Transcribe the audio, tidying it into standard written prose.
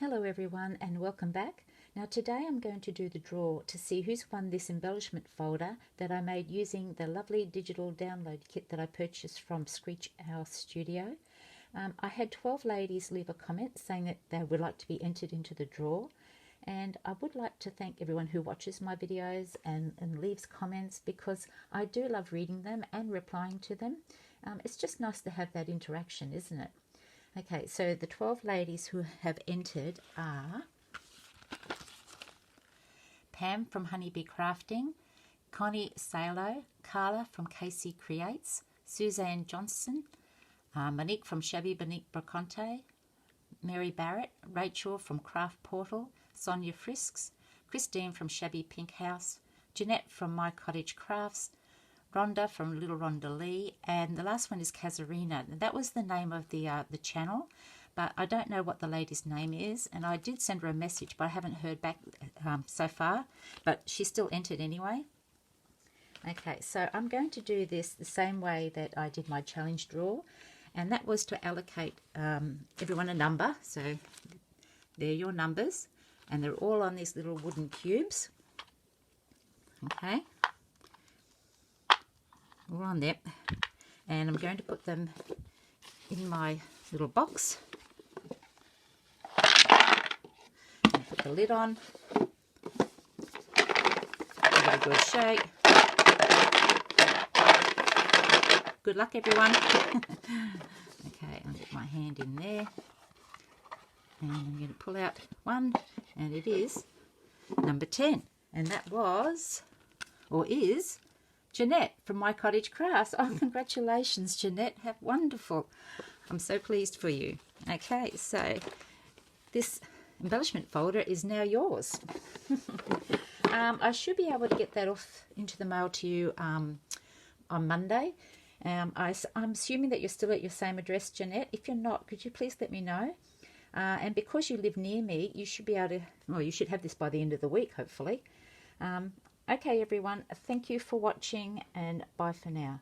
Hello everyone and welcome back. Now today I'm going to do the draw to see who's won this embellishment folder that I made using the lovely digital download kit that I purchased from Screech Owl Studio. I had 12 ladies leave a comment saying that they would like to be entered into the draw, and I would like to thank everyone who watches my videos and leaves comments, because I do love reading them and replying to them. It's just nice to have that interaction, isn't it? Okay, so the 12 ladies who have entered are Pam from Honeybee Crafting, Connie Salo, Carla from Casey Creates, Suzanne Johnson, Monique from Shabby Bonique Brocante, Mary Barrett, Rachel from Craft Portal, Sonia Frisks, Christine from Shabby Pink House, Jeanette from My Cottage Crafts, Rhonda from Little Rhonda Lee, and the last one is Kazarina. That was the name of the channel, but I don't know what the lady's name is, and I did send her a message, but I haven't heard back so far, but she still entered anyway. Okay, so I'm going to do this the same way that I did my challenge draw, and that was to allocate everyone a number. So they're your numbers, and they're all on these little wooden cubes. Okay. All on there, and I'm going to put them in my little box. Put the lid on, give it a good shake. Good luck, everyone. Okay, I'll get my hand in there, and I'm going to pull out one, and it is number 10, and that was, or is, Jeanette from My Cottage Crafts. Oh, congratulations, Jeanette. How wonderful. I'm so pleased for you. Okay, so this embellishment folder is now yours. I should be able to get that off into the mail to you on Monday. I'm assuming that you're still at your same address, Jeanette. If you're not, could you please let me know? And because you live near me, you should be able to, well, you should have this by the end of the week, hopefully. Okay, everyone, thank you for watching, and bye for now.